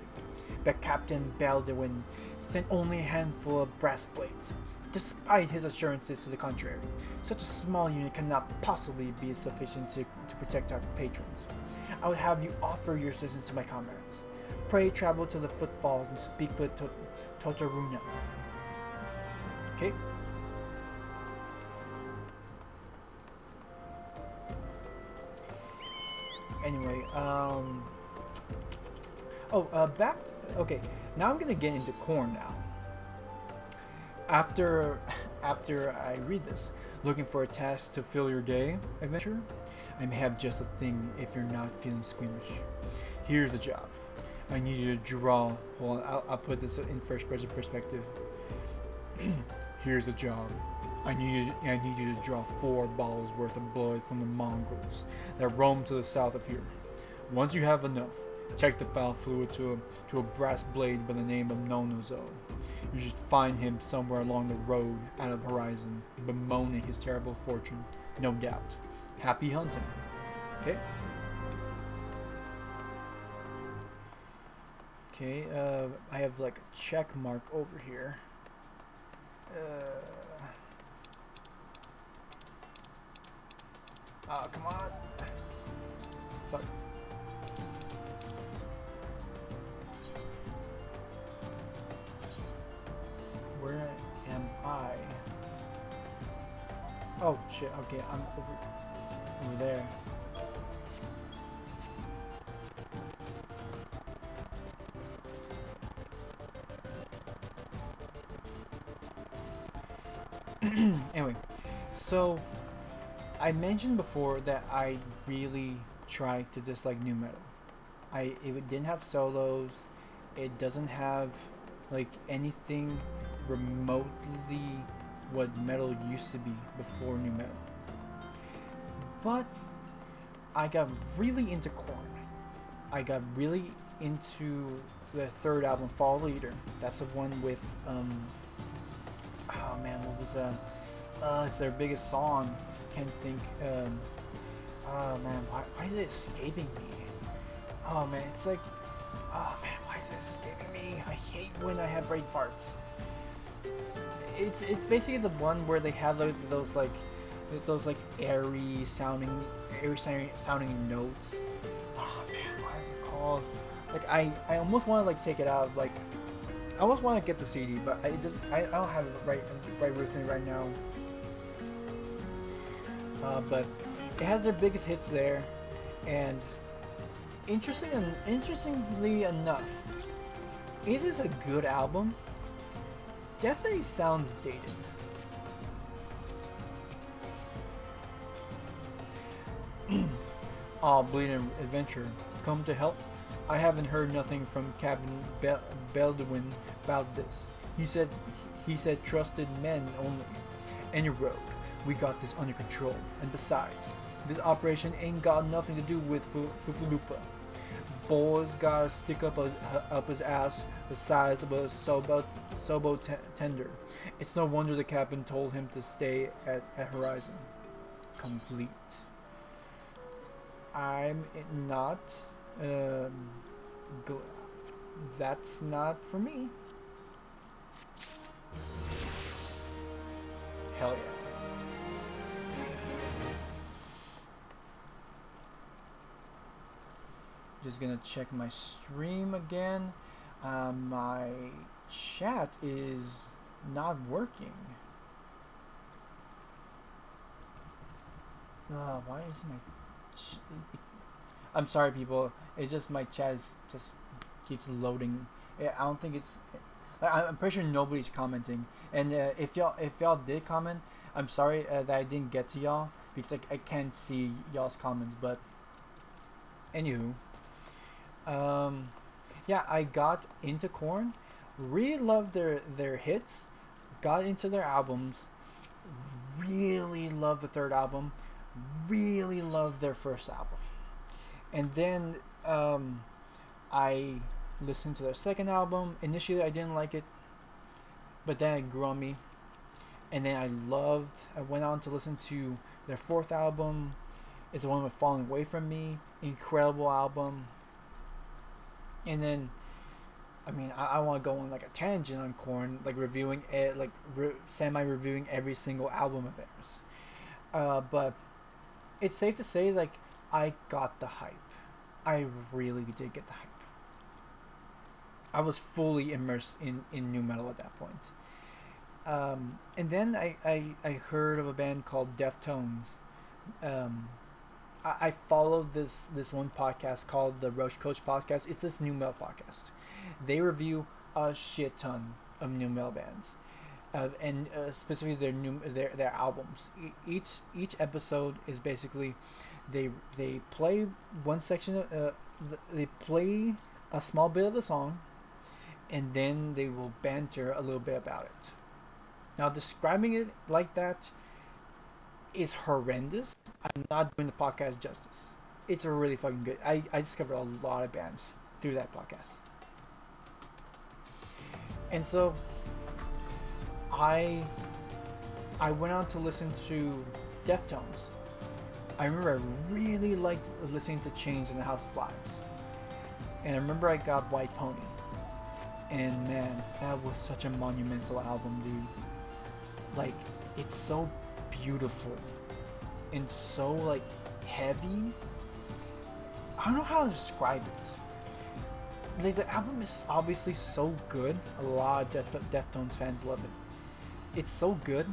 But Captain Baldwin sent only a handful of brass plates, despite his assurances to the contrary. Such a small unit cannot possibly be sufficient to protect our patrons. I would have you offer your assistance to my comrades. Pray travel to the footfalls and speak with Totaruna. Okay. Anyway, back. Okay, now I'm gonna get into corn now. After, after I read this, looking for a task to fill your day adventure, I may have just a thing if you're not feeling squeamish. Here's the job. I need you to draw. Hold on, I'll put this in first person perspective. Here's the job. I need you to draw 4 bottles worth of blood from the mongrels that roam to the south of here. Once you have enough, take the foul fluid to a brass blade by the name of Nonozo. You should find him somewhere along the road out of Horizon, bemoaning his terrible fortune, no doubt. Happy hunting. Okay. Okay, I have like a check mark over here. Oh, come on. Fuck. Where am I? Oh shit, okay, I'm over there. Anyway, so I mentioned before that I really try to dislike new metal. It didn't have solos. It doesn't have like anything remotely what metal used to be before new metal. But I got really into Korn. I got really into the third album, Fall Leader. That's the one with oh man, what was it's their biggest song. Can't think. Oh man, why is it escaping me? Oh man, it's like, oh man, why is it escaping me? I hate when I have brain farts. It's basically the one where they have those like airy sounding notes. Oh man, what is it called? Like I almost want to like take it out of like. I almost want to get the CD, but I don't have it right with me right now. But it has their biggest hits there, and interestingly enough, it is a good album. Definitely sounds dated. Bleeding Adventure, come to help? I haven't heard nothing from Captain Baldwin about this. He said trusted men only. Any road, we got this under control. And besides, this operation ain't got nothing to do with Fufulupa. Boy's gotta stick up his ass the size of a sobo tender. It's no wonder the captain told him to stay at Horizon. Complete. I'm not. That's not for me. Hell yeah. Just gonna check my stream again. My chat is not working. Why is my I'm sorry, people. It's just my chat just keeps loading. I don't think it's. I'm pretty sure nobody's commenting. And if y'all did comment, I'm sorry that I didn't get to y'all because I can't see y'all's comments. But anywho, yeah, I got into Korn. Really loved their hits. Got into their albums. Really loved the third album. Really loved their first album. And then I listened to their second album. Initially, I didn't like it, but then it grew on me. And then I went on to listen to their fourth album. It's the one with Falling Away From Me. Incredible album. And then, I mean, I want to go on like a tangent on Korn, like reviewing it, like semi-reviewing every single album of theirs. But it's safe to say, like, I got the hype. I really did get the hype. I was fully immersed in new metal at that point. And then I heard of a band called Deftones. I followed this one podcast called the Roach Coach Podcast. It's this new metal podcast. They review a shit ton of new metal bands, and specifically their albums. Each episode is basically they play one section. They play a small bit of the song, and then they will banter a little bit about it. Now, describing it like that is horrendous. I'm not doing the podcast justice. It's really fucking good. I discovered a lot of bands through that podcast. And so I went on to listen to Deftones. I remember I really liked listening to Chains in the House of Flies. And I remember I got White Pony. And man, that was such a monumental album, dude. Like, it's so beautiful and so like heavy. I don't know how to describe it. Like, the album is obviously so good. A lot of Deftones fans love it. It's so good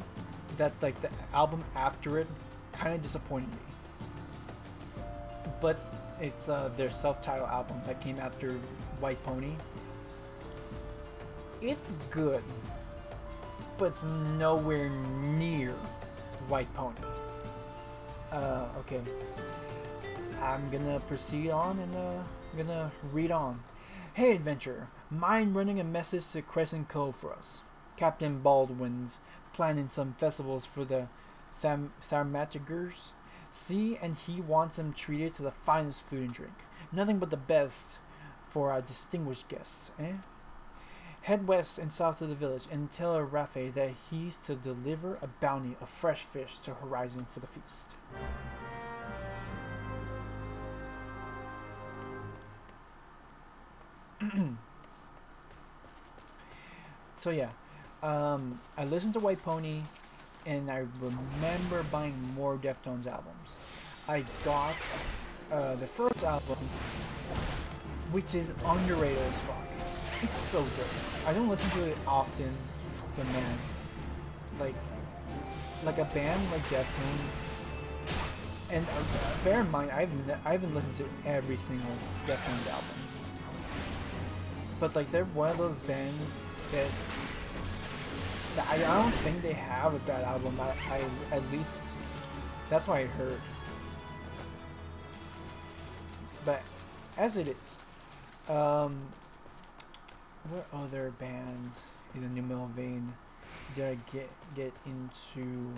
that like the album after it kind of disappointed me. But it's their self-titled album that came after White Pony. It's good, but it's nowhere near White Pony. Okay. I'm gonna proceed on and I'm gonna read on. Hey adventurer, mind running a message to Crescent Cove for us? Captain Baldwin's planning some festivals for the Thaumaturgers. See, and he wants them treated to the finest food and drink. Nothing but the best for our distinguished guests, eh? Head west and south of the village and tell Rafe that he's to deliver a bounty of fresh fish to Horizon for the feast. So yeah, I listened to White Pony, and I remember buying more Deftones albums. I got the first album, which is underrated as fuck. It's so good. I don't listen to it often, but man, like a band like Deftones, and bear in mind, I haven't listened to every single Deftones album, but like they're one of those bands that I don't think they have a bad album. I at least that's what I heard. But as it is, what other bands in the new metal vein did I get into?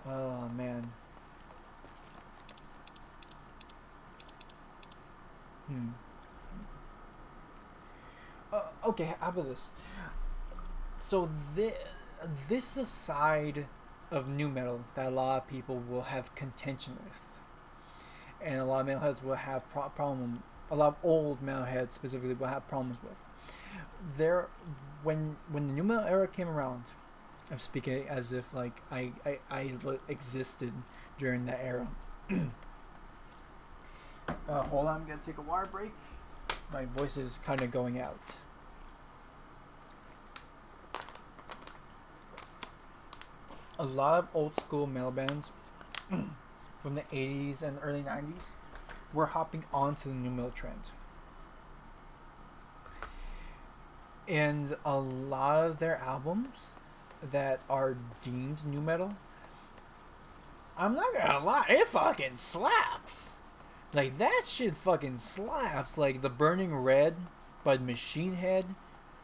Oh man. Okay, how about this? So this is a side of new metal that a lot of people will have contention with, and a lot of metalheads will have problem. A lot of old metalheads specifically will have problems with. When the new metal era came around, I'm speaking as if like I existed during that era. Hold on, I'm gonna take a water break. My voice is kind of going out. A lot of old school metal bands from the 80s and early 90s were hopping onto the new metal trend. And a lot of their albums that are deemed new metal, I'm not gonna lie, it fucking slaps. Like, that shit fucking slaps. Like, The Burning Red by Machine Head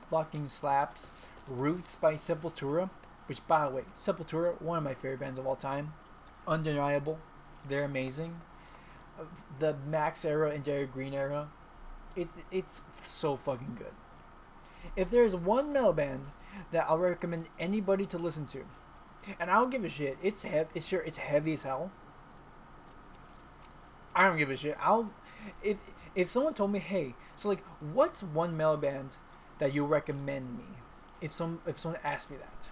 fucking slaps. Roots by Sepultura, which, by the way, Sepultura, one of my favorite bands of all time. Undeniable. They're amazing. The Max era and Derek Green era, it's so fucking good. If there's one metal band that I'll recommend anybody to listen to. And I don't give a shit. It's heavy. It's heavy as hell. I don't give a shit. If if someone told me, hey, so like, what's one metal band that you recommend me? If someone asked me that,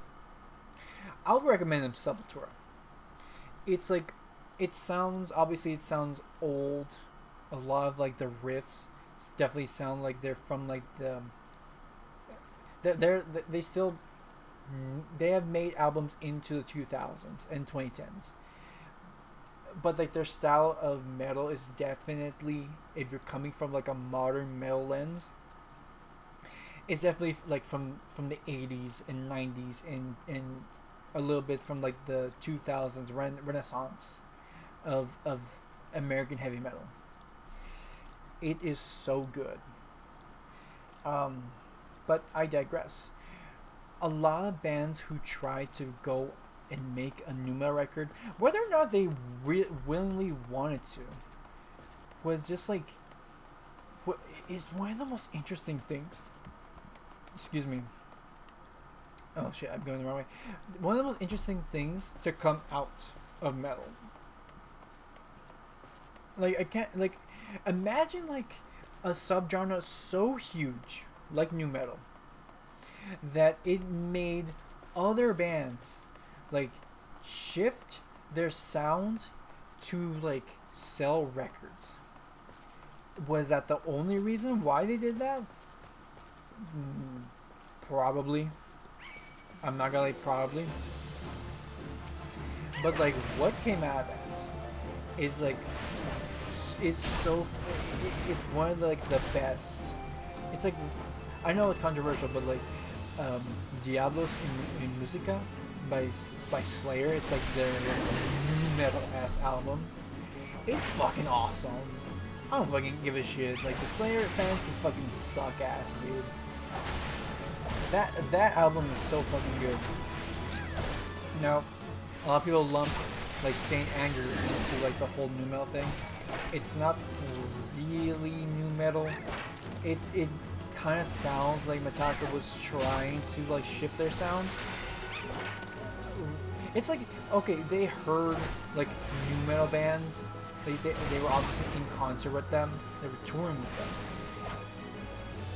I'll recommend them Sepultura. It's like, it sounds old. A lot of like the riffs definitely sound like they're from like they still they have made albums into the 2000s and 2010s, but like their style of metal is definitely, if you're coming from like a modern metal lens, it's definitely like from the 80s and 90s and a little bit from like the 2000s renaissance of American heavy metal. It is so good. um but I digress. A lot of bands who try to go and make a new metal record, whether or not they willingly wanted to, was just like, what is one of the most interesting things. Excuse me. Oh shit, I'm going the wrong way. One of the most interesting things to come out of metal. Like, I can't, like, imagine like a subgenre so huge like new metal that it made other bands like shift their sound to like sell records. Was that the only reason why they did that? Probably. I'm not gonna like probably. But like what came out of that is like, it's so, it's one of the, like the best. It's like, I know it's controversial, but like Diablos in Musica by Slayer. It's like their new metal ass album. It's fucking awesome. I don't fucking give a shit. Like, the Slayer fans can fucking suck ass, dude. That album is so fucking good. Now, a lot of people lump like Saint Anger into like the whole new metal thing. It's not really new metal. It kind of sounds like Metallica was trying to like shift their sound. It's like, okay, they heard like new metal bands. They were obviously in concert with them. They were touring with them,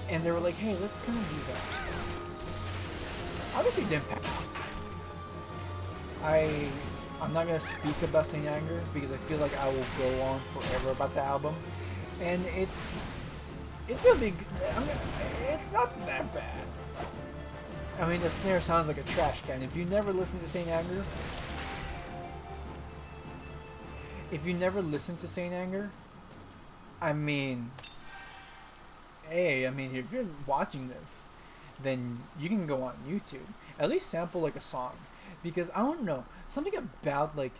and they were like, "Hey, let's kind of do that." Obviously, it didn't pass. I'm not gonna speak about Saint Anger because I feel like I will go on forever about the album, and it's gonna be. It's not that bad. I mean, the snare sounds like a trash can. If you never listen to Saint Anger, I mean, hey, I mean, if you're watching this, then you can go on YouTube. At least sample like a song, because I don't know, something about like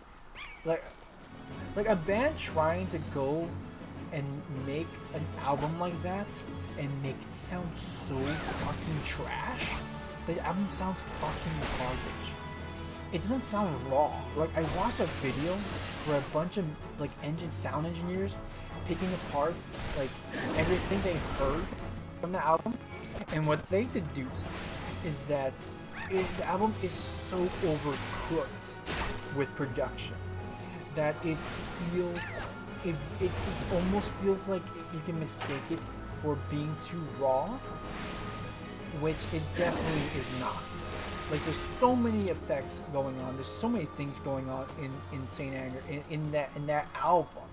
a band trying to go and make an album like that and make it sound so fucking trash. The album sounds fucking garbage. It doesn't sound raw. Like, I watched a video where a bunch of like sound engineers picking apart like everything they heard from the album, and what they deduced is that the album is so overcooked with production that it feels, it almost feels like you can mistake it for being too raw, which it definitely is not. Like, there's so many effects going on. There's so many things going on in Saint Anger in that album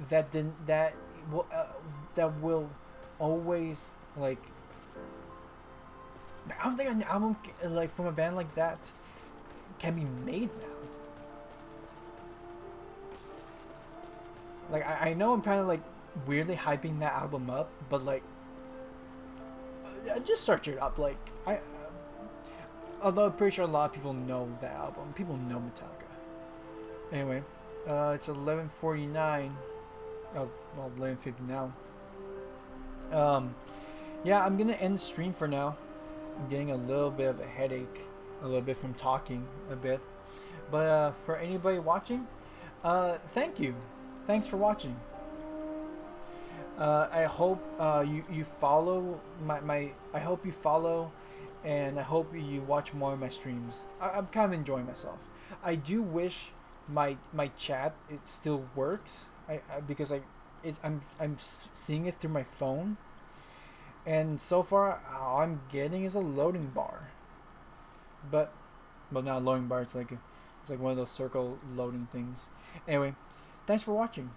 that will always, like, I don't think an album like from a band like that can be made now. Like, I know I'm kind of like weirdly hyping that album up, but like, just search it up. Like, although I'm pretty sure a lot of people know that album. People know Metallica. Anyway, it's 11:49. Oh, well, 11:50 now. Yeah, I'm gonna end the stream for now. I'm getting a little bit of a headache, a little bit from talking a bit. But for anybody watching, thank you. Thanks for watching. I hope you follow my I hope you follow and I hope you watch more of my streams. I'm kind of enjoying myself. I do wish my chat it still works. Because I'm seeing it through my phone, and so far all I'm getting is a loading bar. But well, not a loading bar. It's like one of those circle loading things. Anyway, thanks for watching.